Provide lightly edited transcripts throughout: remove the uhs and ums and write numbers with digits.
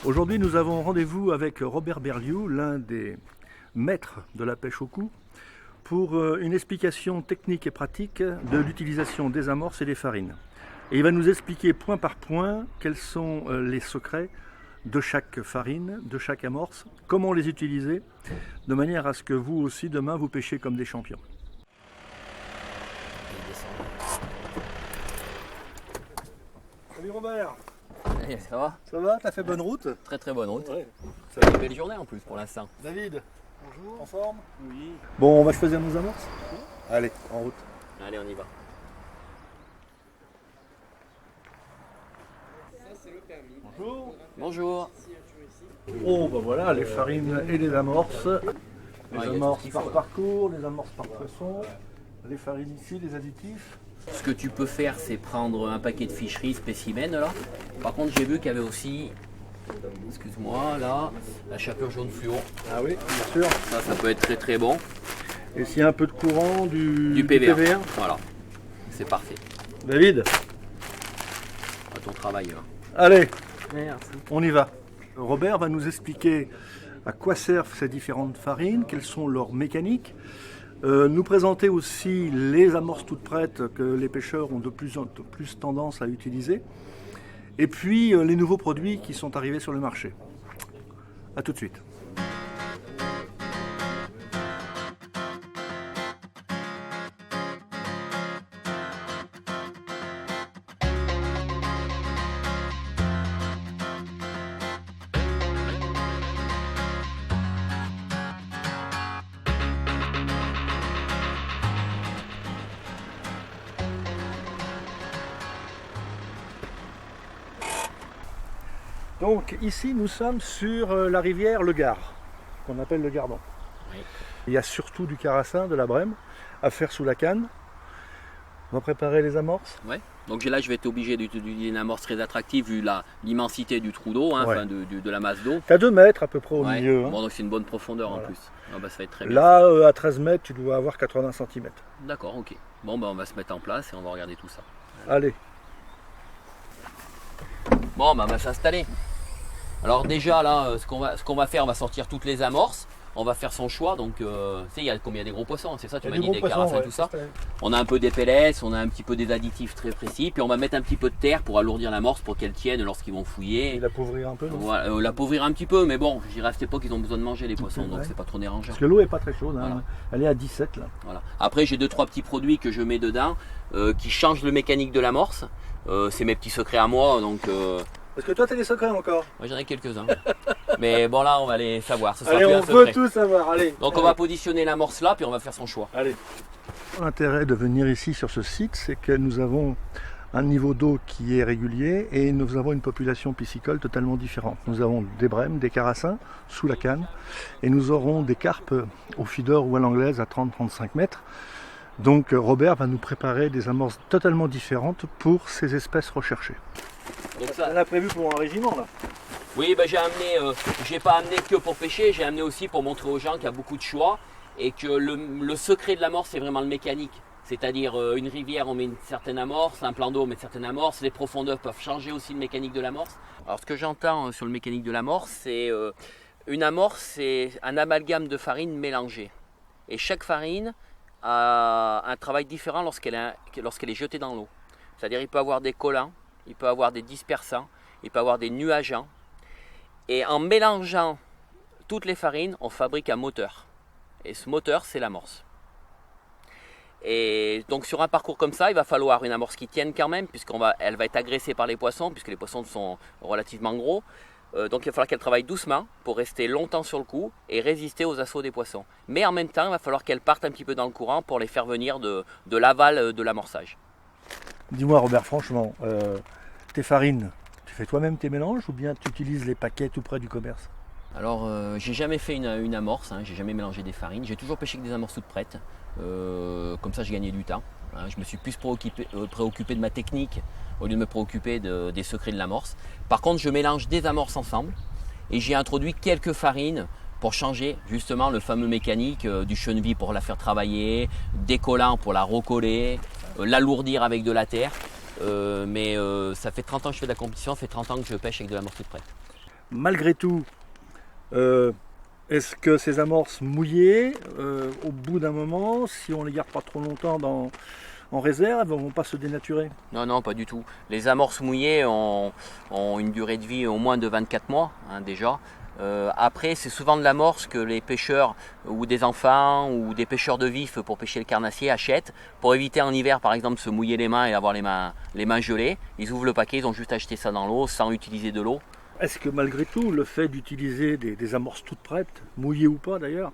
Aujourd'hui, nous avons rendez-vous avec Robert Berliou, l'un des maîtres de la pêche au coup, pour une explication technique et pratique de l'utilisation des amorces et des farines. Et il va nous expliquer point par point quels sont les secrets de chaque farine, de chaque amorce, comment les utiliser, de manière à ce que vous aussi, demain, vous pêchiez comme des champions. Salut Robert. Hey, ça va? Ça va? T'as fait bonne route? Très très bonne route. Ouais. Ça va une belle journée en plus pour l'instant. David, bonjour. En forme? Oui. Bon, on va choisir nos amorces? Allez, en route. Allez, on y va. Bonjour. Bonjour. Oh, bah voilà, les farines et les amorces. Les Ouais, il y a tout amorces ce qu'il par faut. parcours, les amorces par poisson, les farines ici, les additifs. Ce que tu peux faire, c'est prendre un paquet de ficheries spécimens là. Par contre, j'ai vu qu'il y avait aussi, excuse-moi, là, la chapelure jaune fluo. Ah oui, bien sûr. Ça peut être très très bon. Et s'il y a un peu de courant, Du PVA. Voilà. C'est parfait. David, À ton travail. Là. allez, Merci. on y va. Robert va nous expliquer à quoi servent ces différentes farines, quelles sont leurs mécaniques, nous présenter aussi les amorces toutes prêtes que les pêcheurs ont de plus en plus tendance à utiliser, et puis les nouveaux produits qui sont arrivés sur le marché. A tout de suite. Donc ici nous sommes sur la rivière Le Gard, qu'on appelle le Gardon. Oui. Il y a surtout du carassin, de la brème à faire sous la canne. On va préparer les amorces. Ouais. Donc là, je vais être obligé d'utiliser une amorce très attractive vu l'immensité du trou d'eau, hein, Ouais. enfin, de la masse d'eau. Tu as 2 mètres à peu près au Ouais. milieu. Hein. Bon, donc c'est une bonne profondeur Voilà. en plus. Ah bah, ça va être très bien. Là, à 13 mètres, tu dois avoir 80 cm. D'accord, ok. Bon, bah, on va se mettre en place et on va regarder tout ça. Allez, Bon, bah, on va s'installer. Alors déjà là, ce qu'on va faire, on va sortir toutes les amorces. On va faire son choix. Donc, tu sais, il y a combien des gros poissons, c'est ça, tu m'as dit, des carassins, tout ça. On a un peu des pellets, on a un petit peu des additifs très précis. Puis on va mettre un petit peu de terre pour alourdir l'amorce pour qu'elle tienne lorsqu'ils vont fouiller. et l'appauvrir un peu, non? Voilà, l'appauvrir un petit peu, mais bon, je dirais à cette époque, ils ont besoin de manger les poissons, donc Ouais. c'est pas trop dérangeant. Parce que l'eau est pas très chaude, hein. Voilà. Elle est à 17 là. Voilà. Après, j'ai 2-3 petits produits que je mets dedans qui changent le mécanique de l'amorce. C'est mes petits secrets à moi, donc Parce que toi, tu as des secrets encore. moi j'en ai quelques-uns. Mais bon, là, on va les savoir. Ce sera Allez, plus on un veut secret. tout savoir. Allez. Donc, on va positionner l'amorce là, puis on va faire son choix. Allez. L'intérêt de venir ici sur ce site, c'est que nous avons un niveau d'eau qui est régulier et nous avons une population piscicole totalement différente. Nous avons des brèmes, des carassins sous la canne et nous aurons des carpes au feeder ou à l'anglaise à 30-35 mètres. Donc Robert va nous préparer des amorces totalement différentes pour ces espèces recherchées. Donc ça, On a prévu pour un régiment là. oui, ben, j'ai pas amené que pour pêcher, j'ai amené aussi pour montrer aux gens qu'il y a beaucoup de choix et que le secret de l'amorce, c'est vraiment le mécanique. C'est-à-dire une rivière, on met une certaine amorce, un plan d'eau, on met une certaine amorce, les profondeurs peuvent changer aussi le mécanique de l'amorce. Alors ce que j'entends sur le mécanique de l'amorce, c'est une amorce, c'est un amalgame de farine mélangée. Et chaque farine a un travail différent lorsqu'elle est jetée dans l'eau. C'est-à-dire il peut avoir des collants, il peut avoir des dispersants, il peut avoir des nuageants. Et en mélangeant toutes les farines, on fabrique un moteur. Et ce moteur, c'est l'amorce. Et donc sur un parcours comme ça, il va falloir une amorce qui tienne quand même, puisqu'elle va être agressée par les poissons, puisque les poissons sont relativement gros. Donc il va falloir qu'elle travaille doucement pour rester longtemps sur le coup et résister aux assauts des poissons. Mais en même temps, il va falloir qu'elle parte un petit peu dans le courant pour les faire venir de l'aval de l'amorçage. Dis-moi Robert, franchement, tes farines, tu fais toi-même tes mélanges ou bien tu utilises les paquets tout près du commerce? Alors, j'ai jamais fait une amorce, hein, j'ai jamais mélangé des farines, j'ai toujours pêché avec des amorces toutes prêtes, comme ça je gagnais du temps. Hein, je me suis plus préoccupé de ma technique au lieu de me préoccuper des secrets de l'amorce. Par contre, je mélange des amorces ensemble et j'ai introduit quelques farines pour changer justement le fameux mécanique du cheneville pour la faire travailler, des collants pour la recoller, l'alourdir avec de la terre. Mais ça fait 30 ans que je fais de la compétition, ça fait 30 ans que je pêche avec de l'amorce toute prête. malgré tout, est-ce que ces amorces mouillées, au bout d'un moment, si on ne les garde pas trop longtemps en réserve, ne vont pas se dénaturer? Non, non, pas du tout. Les amorces mouillées ont une durée de vie au moins de 24 mois, hein, déjà. Après, c'est souvent de l'amorce que les pêcheurs ou des enfants ou des pêcheurs de vif pour pêcher le carnassier achètent pour éviter en hiver, par exemple, de se mouiller les mains et avoir les mains gelées. Ils ouvrent le paquet, ils ont juste acheté ça dans l'eau sans utiliser de l'eau. Est-ce que malgré tout, le fait d'utiliser des amorces toutes prêtes, mouillées ou pas d'ailleurs,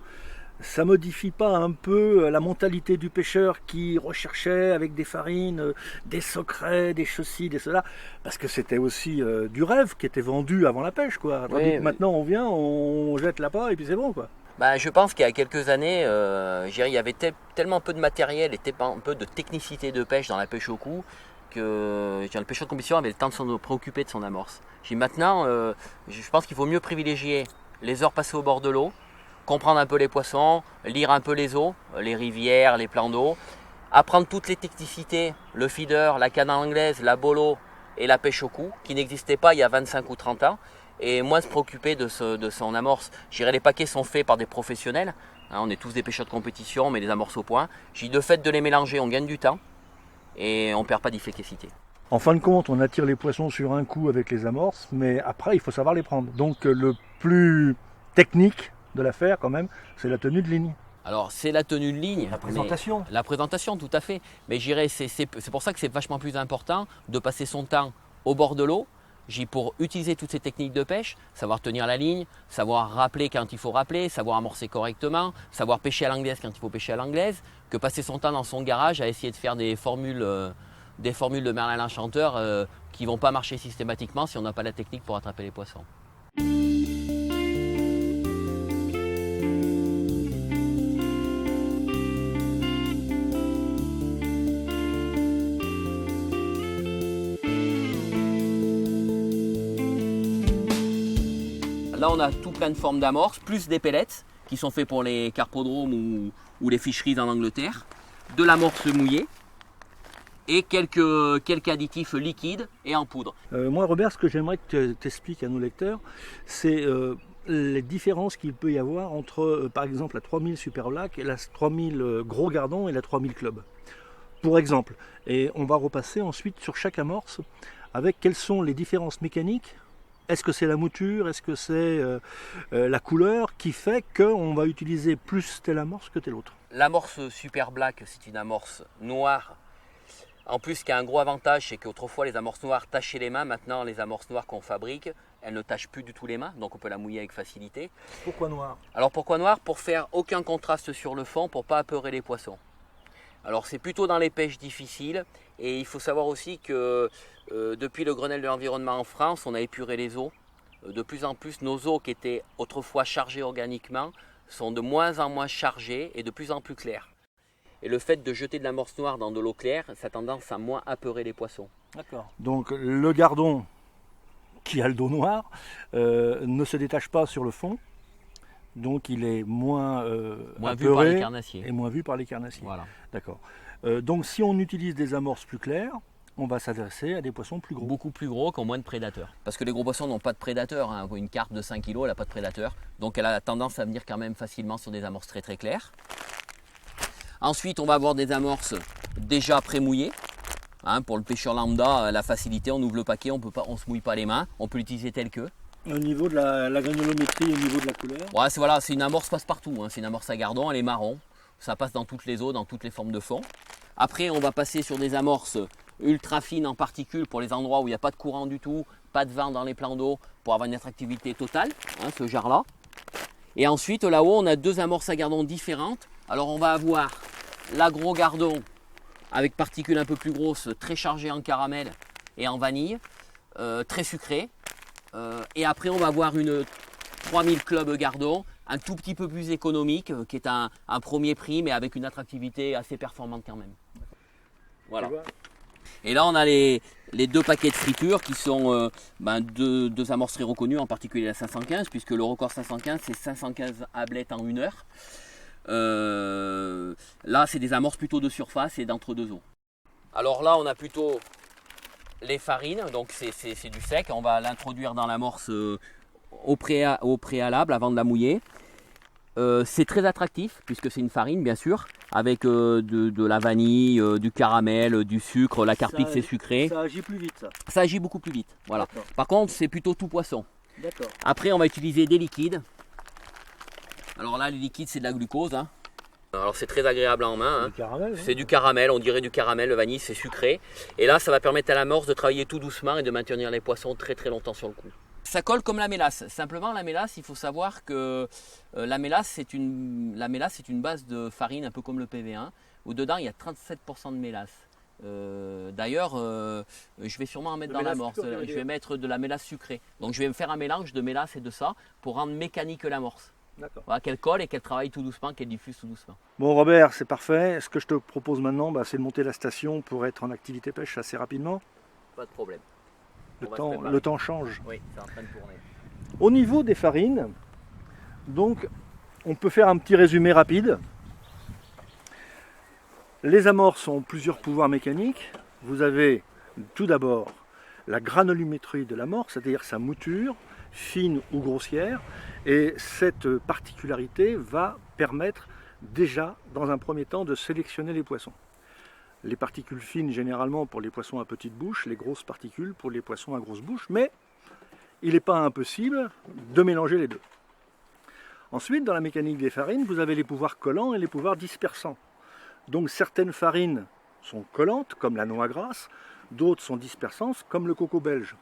ça modifie pas un peu la mentalité du pêcheur qui recherchait avec des farines, des secrets, des ceci, des cela? Parce que c'était aussi du rêve qui était vendu avant la pêche, quoi. Tandis Oui, que maintenant on vient, on jette l'appât et puis c'est bon, quoi. Ben, je pense qu'il y a quelques années, je dirais, il y avait tellement peu de matériel et tellement peu de technicité de pêche dans la pêche au cou que le pêcheur de compétition avait le temps de se préoccuper de son amorce. Maintenant, je pense qu'il faut mieux privilégier les heures passées au bord de l'eau, comprendre un peu les poissons, lire un peu les eaux, les rivières, les plans d'eau, apprendre toutes les technicités, le feeder, la canne anglaise, la bolo et la pêche au cou, qui n'existaient pas il y a 25 ou 30 ans, et moins se préoccuper de son amorce. Les paquets sont faits par des professionnels, hein, on est tous des pêcheurs de compétition, on met des amorces au point. De fait de les mélanger, on gagne du temps et on ne perd pas d'efficacité. En fin de compte, on attire les poissons sur un coup avec les amorces, mais après il faut savoir les prendre. Donc le plus technique de l'affaire quand même, c'est la tenue de ligne. Alors c'est la tenue de ligne. La présentation. La présentation, tout à fait. Mais je dirais, c'est pour ça que c'est vachement plus important de passer son temps au bord de l'eau, pour utiliser toutes ces techniques de pêche, savoir tenir la ligne, savoir rappeler quand il faut rappeler, savoir amorcer correctement, savoir pêcher à l'anglaise quand il faut pêcher à l'anglaise, que passer son temps dans son garage à essayer de faire des formules de Merlin l'Enchanteur qui ne vont pas marcher systématiquement si on n'a pas la technique pour attraper les poissons. Là, on a tout plein de formes d'amorces, plus des pellets qui sont faits pour les carpodromes ou les fisheries en Angleterre, de l'amorce mouillée et quelques additifs liquides et en poudre. Moi, Robert, ce que j'aimerais que tu expliques à nos lecteurs, c'est les différences qu'il peut y avoir entre, par exemple, la 3000 Super Black et la 3000 Gros Gardon et la 3000 Club. Pour exemple, et on va repasser ensuite sur chaque amorce avec quelles sont les différences mécaniques. Est-ce que c'est la mouture, est-ce que c'est la couleur qui fait qu'on va utiliser plus telle amorce que telle autre? L'amorce Super Black, c'est une amorce noire. En plus, ce qui a un gros avantage, c'est qu'autrefois les amorces noires tachaient les mains. Maintenant, les amorces noires qu'on fabrique, elles ne tachent plus du tout les mains, donc on peut la mouiller avec facilité. Pourquoi noir? Alors pourquoi noir? Pour faire aucun contraste sur le fond, pour ne pas apeurer les poissons. Alors c'est plutôt dans les pêches difficiles, et il faut savoir aussi que depuis le Grenelle de l'environnement en France, on a épuré les eaux. De plus en plus, nos eaux qui étaient autrefois chargées organiquement sont de moins en moins chargées et de plus en plus claires. Et le fait de jeter de l'amorce noire dans de l'eau claire, ça a tendance à moins apeurer les poissons. D'accord. Donc le gardon qui a le dos noir ne se détache pas sur le fond, donc il est moins vu par les apeuré carnassiers. et moins vu par les carnassiers. Voilà. D'accord. Donc si on utilise des amorces plus claires, on va s'adresser à des poissons plus gros. Beaucoup plus gros, qui ont moins de prédateurs. Parce que les gros poissons n'ont pas de prédateurs. Hein. Une carpe de 5 kg, elle n'a pas de prédateurs. Donc elle a tendance à venir quand même facilement sur des amorces très très claires. Ensuite, on va avoir des amorces déjà pré-mouillées. Hein, pour le pêcheur lambda, la facilité, on ouvre le paquet, on ne se mouille pas les mains. On peut l'utiliser tel que. Au niveau de la granulométrie, au niveau de la couleur? Ouais, c'est une amorce passe-partout. Hein. C'est une amorce à gardon, elle est marron. Ça passe dans toutes les eaux, dans toutes les formes de fond. Après, on va passer sur des amorces ultra fines en particules pour les endroits où il n'y a pas de courant du tout, pas de vent dans les plans d'eau, pour avoir une attractivité totale, hein, ce genre-là. Et ensuite, là-haut, on a deux amorces à gardon différentes. Alors, on va avoir la Gros Gardon avec particules un peu plus grosses, très chargées en caramel et en vanille, très sucrée. Et après, on va avoir une 3000 Club Gardon, un tout petit peu plus économique, qui est un premier prix, mais avec une attractivité assez performante quand même. Voilà. Et là, on a les deux paquets de friture qui sont deux amorces très reconnues, en particulier la 515, puisque le record 515, c'est 515 ablettes en 1 heure. Là, c'est des amorces plutôt de surface et d'entre-deux eaux. Alors là, on a plutôt les farines, donc c'est du sec. On va l'introduire dans l'amorce au préalable avant de la mouiller. C'est très attractif puisque c'est une farine bien sûr, avec de la vanille, du caramel, du sucre, la carpique c'est sucré. Ça agit plus vite ça. Ça agit beaucoup plus vite. Voilà. Par contre c'est plutôt tout poisson. D'accord. Après on va utiliser des liquides. Alors là les liquides c'est de la glucose. Hein. Alors c'est très agréable en main. Hein. C'est du caramel, on dirait du caramel, le vanille c'est sucré. Et là ça va permettre à l'amorce de travailler tout doucement et de maintenir les poissons très très longtemps sur le coup. Ça colle comme la mélasse. Simplement, la mélasse, il faut savoir que la mélasse, c'est une base de farine, un peu comme le PV1, où dedans, il y a 37% de mélasse. D'ailleurs, je vais sûrement en mettre dans l'amorce. Je vais mettre de la mélasse sucrée. Donc, je vais me faire un mélange de mélasse et de ça pour rendre mécanique l'amorce. Voilà, qu'elle colle et qu'elle travaille tout doucement, qu'elle diffuse tout doucement. Bon, Robert, c'est parfait. Ce que je te propose maintenant, c'est de monter la station pour être en activité pêche assez rapidement. Pas de problème. Le temps change. Oui, c'est en train de tourner. Au niveau des farines, donc, on peut faire un petit résumé rapide. Les amorces ont plusieurs pouvoirs mécaniques. Vous avez tout d'abord la granulométrie de l'amorce, c'est-à-dire sa mouture, fine ou grossière. Et cette particularité va permettre déjà, dans un premier temps, de sélectionner les poissons. Les particules fines généralement pour les poissons à petite bouche, les grosses particules pour les poissons à grosse bouche, mais il n'est pas impossible de mélanger les deux. Ensuite, dans la mécanique des farines, vous avez les pouvoirs collants et les pouvoirs dispersants. Donc certaines farines sont collantes, comme la noix grasse, d'autres sont dispersantes, comme le coco belge.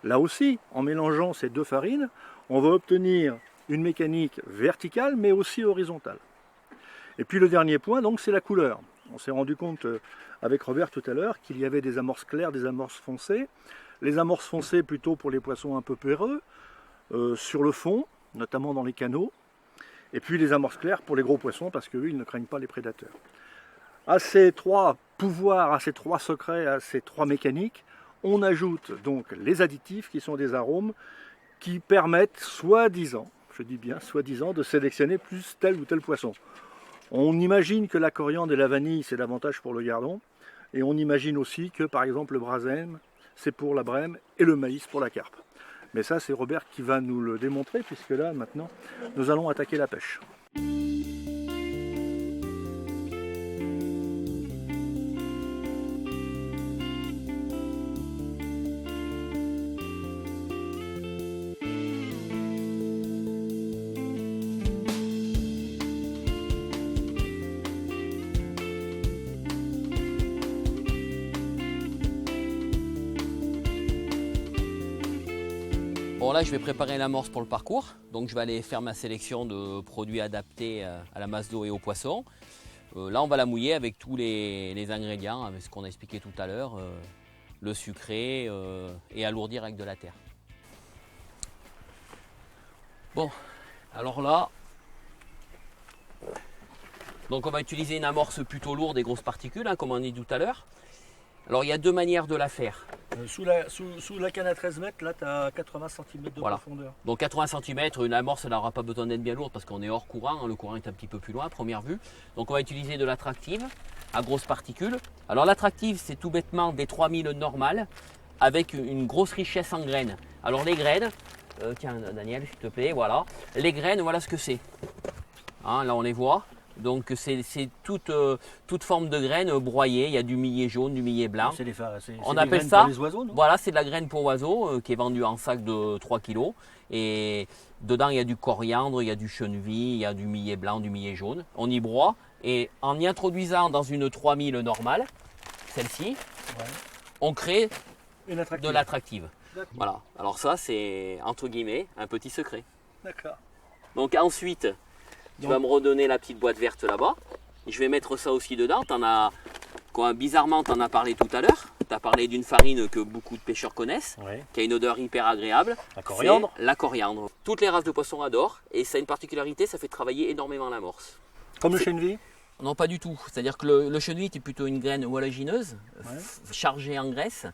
Là aussi, en mélangeant ces deux farines, on va obtenir une mécanique verticale, mais aussi horizontale. Et puis le dernier point, donc, c'est la couleur. On s'est rendu compte avec Robert tout à l'heure qu'il y avait des amorces claires, des amorces foncées. Les amorces foncées plutôt pour les poissons un peu péreux, sur le fond, notamment dans les canaux. Et puis les amorces claires pour les gros poissons parce qu'eux, ils ne craignent pas les prédateurs. À ces trois pouvoirs, à ces trois secrets, à ces trois mécaniques, on ajoute donc les additifs qui sont des arômes qui permettent soi-disant, je dis bien soi-disant, de sélectionner plus tel ou tel poisson. On imagine que la coriandre et la vanille, c'est davantage pour le gardon. Et on imagine aussi que, par exemple, le brasem, c'est pour la brème et le maïs pour la carpe. Mais ça, c'est Robert qui va nous le démontrer, puisque là, maintenant, nous allons attaquer la pêche. Bon là je vais préparer l'amorce pour le parcours, donc je vais aller faire ma sélection de produits adaptés à la masse d'eau et aux poissons. Là on va la mouiller avec tous les ingrédients, avec ce qu'on a expliqué tout à l'heure, le sucré et alourdir avec de la terre. Bon, alors là, donc on va utiliser une amorce plutôt lourde et grosses particules, comme on dit tout à l'heure. Alors il y a deux manières de la faire. Sous la canne à 13 mètres, là tu as 80 cm de profondeur. Donc 80 cm, une amorce n'aura pas besoin d'être bien lourde parce qu'on est hors courant, le courant est un petit peu plus loin à première vue. Donc on va utiliser de l'attractive à grosses particules. Alors l'attractive c'est tout bêtement des 3000 normales avec une grosse richesse en graines. Alors les graines, tiens Daniel s'il te plaît, voilà. Les graines, voilà ce que c'est. Hein, là on les voit. Donc c'est toute forme de graines broyées, il y a du millet jaune, du millet blanc. On appelle ça, pour les oiseaux, non ? Voilà, c'est de la graine pour oiseaux qui est vendue en sac de 3 kg. Et dedans il y a du coriandre, il y a du chenevis, il y a du millet blanc, du millet jaune. On y broie et en y introduisant dans une 3000 normale, celle-ci, on crée de l'attractive. Voilà, alors ça c'est entre guillemets un petit secret. D'accord. Donc ensuite, tu vas me redonner la petite boîte verte là-bas. Je vais mettre ça aussi dedans. Bizarrement, tu en as parlé tout à l'heure. Tu as parlé d'une farine que beaucoup de pêcheurs connaissent, qui a une odeur hyper agréable. La coriandre. La coriandre. Toutes les races de poissons adorent. Et ça a une particularité, ça fait travailler énormément l'amorce. Comme le chenevis ? Non, pas du tout. C'est-à-dire que le chenevis est plutôt une graine oléagineuse, chargée en graisse.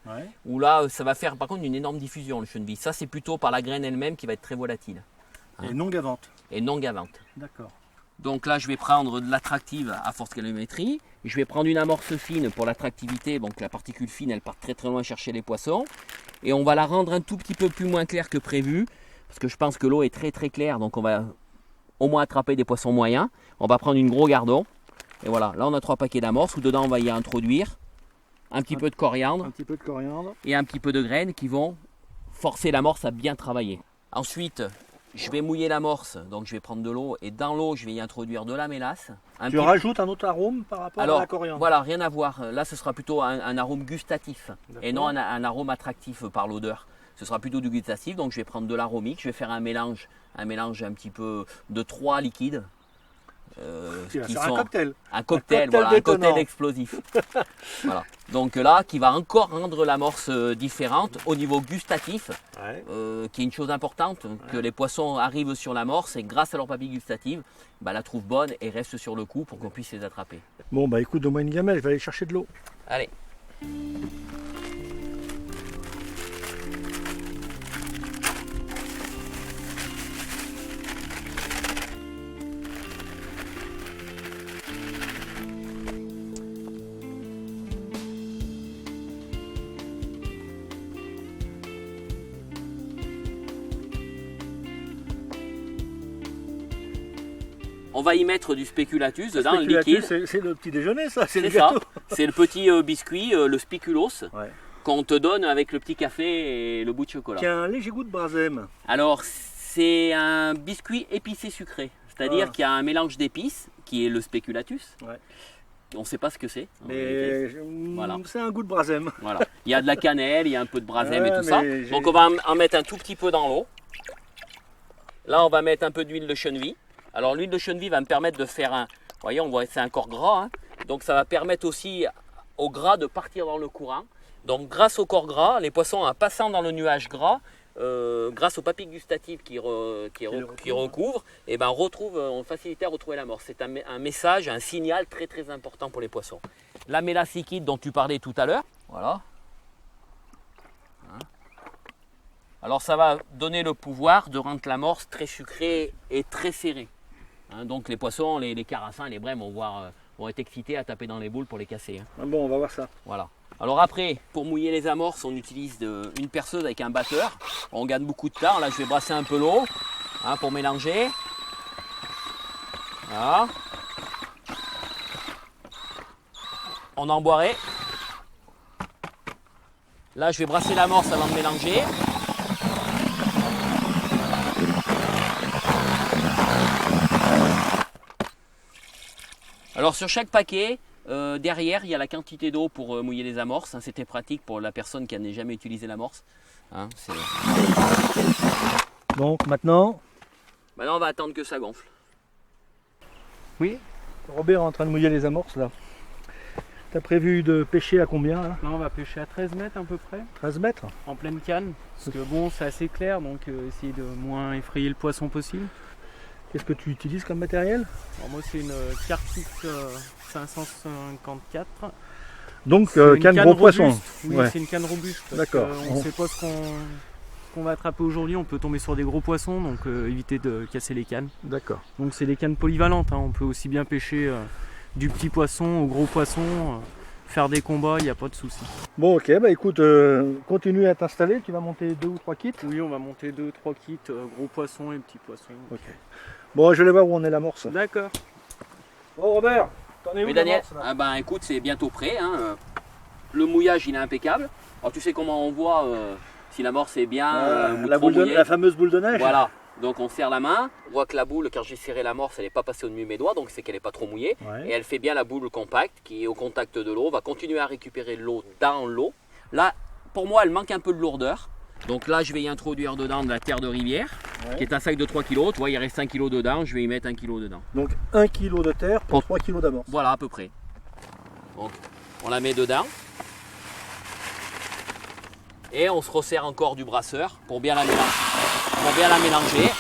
Où là, ça va faire par contre une énorme diffusion, le chenevis. Ça, c'est plutôt par la graine elle-même qui va être très volatile. Et non gavante. Et non gavante. D'accord. Donc là, je vais prendre de l'attractive à forte granulométrie. Je vais prendre une amorce fine pour l'attractivité. Donc la particule fine, elle part très très loin chercher les poissons. Et on va la rendre un tout petit peu plus moins claire que prévu. parce que je pense que l'eau est très très claire, donc on va au moins attraper des poissons moyens. On va prendre une gros gardon. Et voilà, là on a 3 paquets d'amorces où dedans on va y introduire un petit peu de coriandre et un petit peu de graines qui vont forcer l'amorce à bien travailler. Ensuite, je vais mouiller l'amorce, donc je vais prendre de l'eau et dans l'eau je vais y introduire de la mélasse. Tu rajoutes un autre arôme par rapport à la coriandre? Voilà, rien à voir. Là ce sera plutôt un arôme gustatif et non un arôme attractif par l'odeur. Ce sera plutôt du gustatif, donc je vais prendre de l'aromique, je vais faire un mélange un petit peu de 3 liquides. Un cocktail. Un cocktail explosif. Voilà. Donc là, qui va encore rendre l'amorce différente au niveau gustatif, qui est une chose importante, que les poissons arrivent sur l'amorce et grâce à leur papille gustative, la trouvent bonne et restent sur le coup pour qu'on puisse les attraper. Bon, écoute, donne-moi une gamelle, je vais aller chercher de l'eau. Allez. On va y mettre du spéculatus dedans, le liquide. C'est le petit déjeuner, ça, c'est le ça. gâteau. C'est le petit biscuit, le spéculoos, qu'on te donne avec le petit café et le bout de chocolat. Qui a un léger goût de brasem. Alors, c'est un biscuit épicé sucré. C'est-à-dire qu'il y a un mélange d'épices, qui est le spéculatus. On ne sait pas ce que c'est. Mais voilà. C'est un goût de brasem. Voilà. Il y a de la cannelle, il y a un peu de brasem et tout ça. Donc on va en mettre un tout petit peu dans l'eau. Là, on va mettre un peu d'huile de cheneville. Alors l'huile de cheneville va me permettre de faire un... Vous voyez, on voit c'est un corps gras. Donc ça va permettre aussi au gras de partir dans le courant. Donc grâce au corps gras, les poissons en passant dans le nuage gras, grâce aux papilles gustatives qui recouvrent, et on facilite à retrouver l'amorce. C'est un message, un signal très très important pour les poissons. La mélasse liquide dont tu parlais tout à l'heure, voilà. Alors ça va donner le pouvoir de rendre l'amorce très sucrée et très serrée. Donc les poissons, les carassins, les brèmes vont être excités à taper dans les boules pour les casser. Bon, on va voir ça. Voilà. Alors après, pour mouiller les amorces, on utilise une perceuse avec un batteur. On gagne beaucoup de temps. Là, je vais brasser un peu l'eau pour mélanger. Voilà. On emboirait. Là, je vais brasser l'amorce avant de mélanger. Alors sur chaque paquet, derrière il y a la quantité d'eau pour mouiller les amorces. C'était pratique pour la personne qui n'a jamais utilisé l'amorce. Donc maintenant on va attendre que ça gonfle. Oui. Robert est en train de mouiller les amorces là. Tu as prévu de pêcher à combien là? Là on va pêcher à 13 mètres à peu près. 13 mètres? En pleine canne. Parce que bon c'est assez clair donc essayer de moins effrayer le poisson possible. Qu'est-ce que tu utilises comme matériel? Alors moi c'est une Cartix 554. Donc canne gros poisson. Oui, c'est une canne robuste. D'accord. On ne sait pas ce qu'on va attraper aujourd'hui. On peut tomber sur des gros poissons, donc éviter de casser les cannes. D'accord. Donc c'est des cannes polyvalentes. On peut aussi bien pêcher du petit poisson au gros poisson, faire des combats, il n'y a pas de souci. Bon ok, écoute, continue à t'installer. Tu vas monter 2 ou 3 kits? Oui, on va monter 2 ou 3 kits, gros poissons et petits poissons. Ok. Bon, je vais aller voir où on est l'amorce. D'accord. Bon Robert, t'en es où Daniel? là? Écoute, c'est bientôt prêt. Le mouillage il est impeccable. Alors tu sais comment on voit si l'amorce est bien la fameuse boule de neige. Voilà. Donc on serre la main, on voit que la boule, quand j'ai serré l'amorce, elle n'est pas passée au-dessus de mes doigts, donc c'est qu'elle n'est pas trop mouillée. Et elle fait bien la boule compacte qui est au contact de l'eau, va continuer à récupérer l'eau dans l'eau. Là, pour moi, elle manque un peu de lourdeur. Donc là, je vais y introduire dedans de la terre de rivière, qui est un sac de 3 kg. Tu vois, il reste 1 kg dedans, je vais y mettre 1 kg dedans. Donc 1 kg de terre pour 3 kg d'amorce. Voilà, à peu près. Donc, on la met dedans. Et on se resserre encore du brasseur pour bien la mélanger.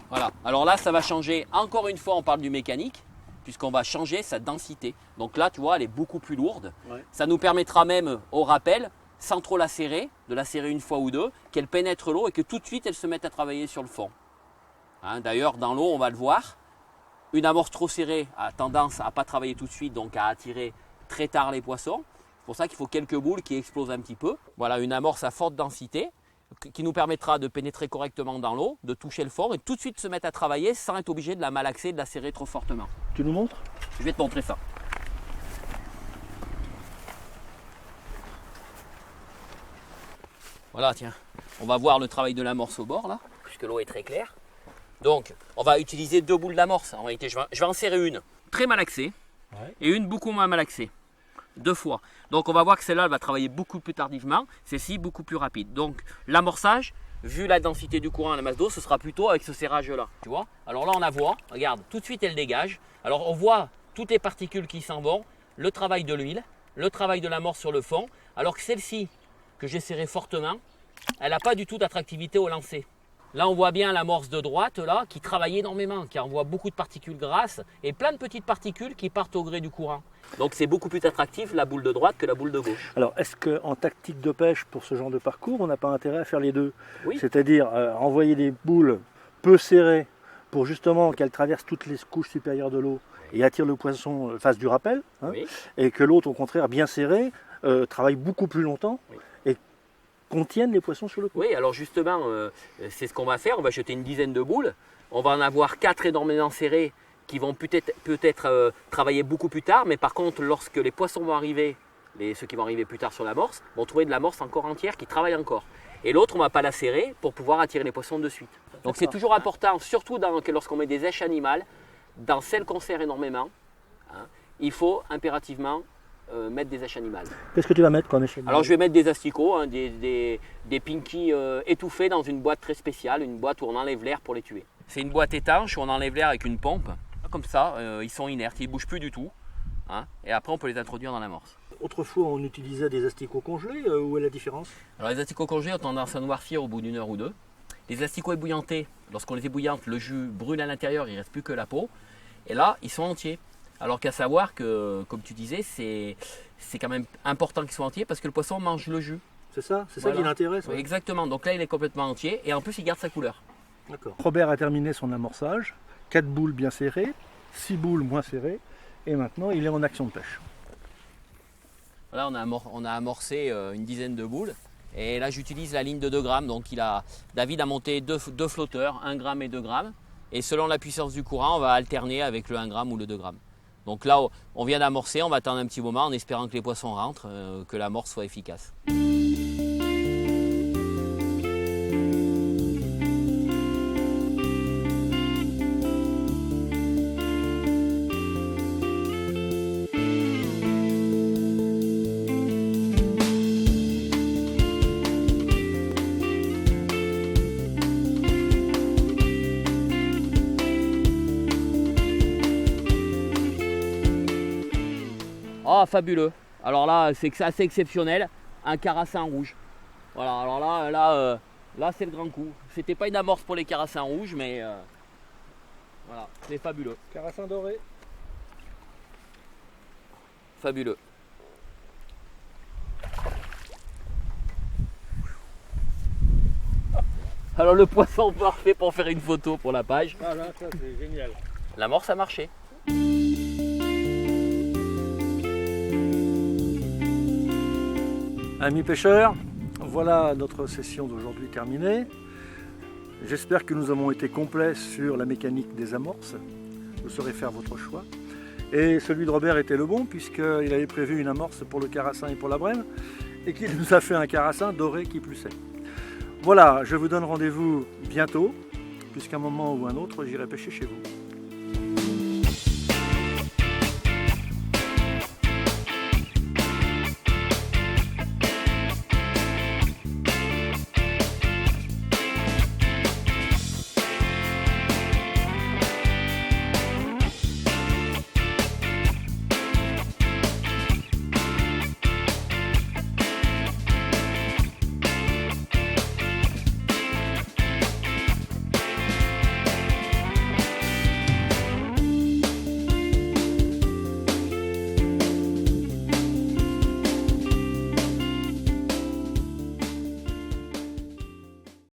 Voilà. Alors là, ça va changer. Encore une fois, on parle du mécanique, puisqu'on va changer sa densité. Donc là, tu vois, elle est beaucoup plus lourde. Ça nous permettra même, au rappel, sans trop la serrer, de la serrer une fois ou deux, qu'elle pénètre l'eau et que tout de suite, elle se mette à travailler sur le fond. D'ailleurs, dans l'eau, on va le voir. Une amorce trop serrée a tendance à ne pas travailler tout de suite, donc à attirer très tard les poissons. pour ça qu'il faut quelques boules qui explosent un petit peu. Voilà, une amorce à forte densité qui nous permettra de pénétrer correctement dans l'eau, de toucher le fond et tout de suite se mettre à travailler sans être obligé de la malaxer, de la serrer trop fortement. Tu nous montres? Je vais te montrer ça. Voilà, tiens, on va voir le travail de l'amorce au bord là, puisque l'eau est très claire. Donc, on va utiliser 2 boules d'amorce. En réalité, je vais en serrer une très malaxée et une beaucoup moins malaxée. 2 fois. Donc, on va voir que celle-là elle va travailler beaucoup plus tardivement, celle-ci beaucoup plus rapide. Donc, l'amorçage, vu la densité du courant et la masse d'eau, ce sera plutôt avec ce serrage-là. Tu vois? Alors là, on la voit. Regarde, tout de suite, elle dégage. Alors, on voit toutes les particules qui s'en vont, le travail de l'huile, le travail de l'amorce sur le fond. Alors que celle-ci, que j'ai serrée fortement, elle n'a pas du tout d'attractivité au lancer. Là, on voit bien l'amorce de droite là, qui travaille énormément, qui envoie beaucoup de particules grasses et plein de petites particules qui partent au gré du courant. Donc, c'est beaucoup plus attractif la boule de droite que la boule de gauche. Alors, est-ce qu'en tactique de pêche, pour ce genre de parcours, on n'a pas intérêt à faire les deux? Oui. C'est-à-dire envoyer des boules peu serrées pour justement qu'elles traversent toutes les couches supérieures de l'eau et attirent le poisson, fasse du rappel, hein, Oui. et que l'autre, au contraire, bien serré, travaille beaucoup plus longtemps. Oui. Et contiennent les poissons sur le coup. Oui, alors justement, c'est ce qu'on va faire. On va jeter une dizaine de boules. On va en avoir 4 énormément serrées qui vont peut-être travailler beaucoup plus tard. Mais par contre, lorsque les poissons vont arriver, ceux qui vont arriver plus tard sur l'amorce, vont trouver de l'amorce encore entière qui travaille encore. Et l'autre, on ne va pas la serrer pour pouvoir attirer les poissons de suite. Donc c'est toujours important, surtout lorsqu'on met des èches animales, dans celles qu'on serre énormément, hein, il faut impérativement mettre des èches animales. Qu'est-ce que tu vas mettre comme échelle? Alors je vais mettre des asticots, hein, des pinkies étouffés dans une boîte très spéciale, une boîte où on enlève l'air pour les tuer. C'est une boîte étanche où on enlève l'air avec une pompe. Comme ça, ils sont inertes, ils ne bougent plus du tout. Hein, et après on peut les introduire dans l'amorce. Autrefois on utilisait des asticots congelés, où est la différence? Alors les asticots congelés ont tendance à noircir au bout d'une heure ou deux. Les asticots ébouillantés, lorsqu'on les ébouillante, le jus brûle à l'intérieur, il ne reste plus que la peau. Et là, ils sont entiers. Alors qu'à savoir que, comme tu disais, c'est quand même important qu'ils soient entiers parce que le poisson mange le jus. C'est ça? C'est Voilà. ça qui l'intéresse? Oui, exactement. Donc là, il est complètement entier et en plus, il garde sa couleur. D'accord. Robert a terminé son amorçage, 4 boules bien serrées, 6 boules moins serrées, et maintenant il est en action de pêche. Là, on a amorcé une dizaine de boules. Et là, j'utilise la ligne de 2 grammes. Donc David a monté deux flotteurs, 1 gramme et 2 grammes. Et selon la puissance du courant, on va alterner avec le 1 gramme ou le 2 grammes. Donc là, on vient d'amorcer, on va attendre un petit moment en espérant que les poissons rentrent, que l'amorce soit efficace. Ah, fabuleux. Alors là, c'est assez exceptionnel. Un carassin rouge. Voilà, alors là c'est le grand coup. C'était pas une amorce pour les carassins rouges, mais voilà, c'est fabuleux. Carassin doré. Fabuleux. Alors le poisson parfait pour faire une photo pour la page. Ah là, ça c'est génial. L'amorce a marché. Amis pêcheurs, voilà notre session d'aujourd'hui terminée. J'espère que nous avons été complets sur la mécanique des amorces. Vous saurez faire votre choix. Et celui de Robert était le bon puisqu'il avait prévu une amorce pour le carassin et pour la brème et qu'il nous a fait un carassin doré qui plus est. Voilà, je vous donne rendez-vous bientôt puisqu'à un moment ou un autre j'irai pêcher chez vous.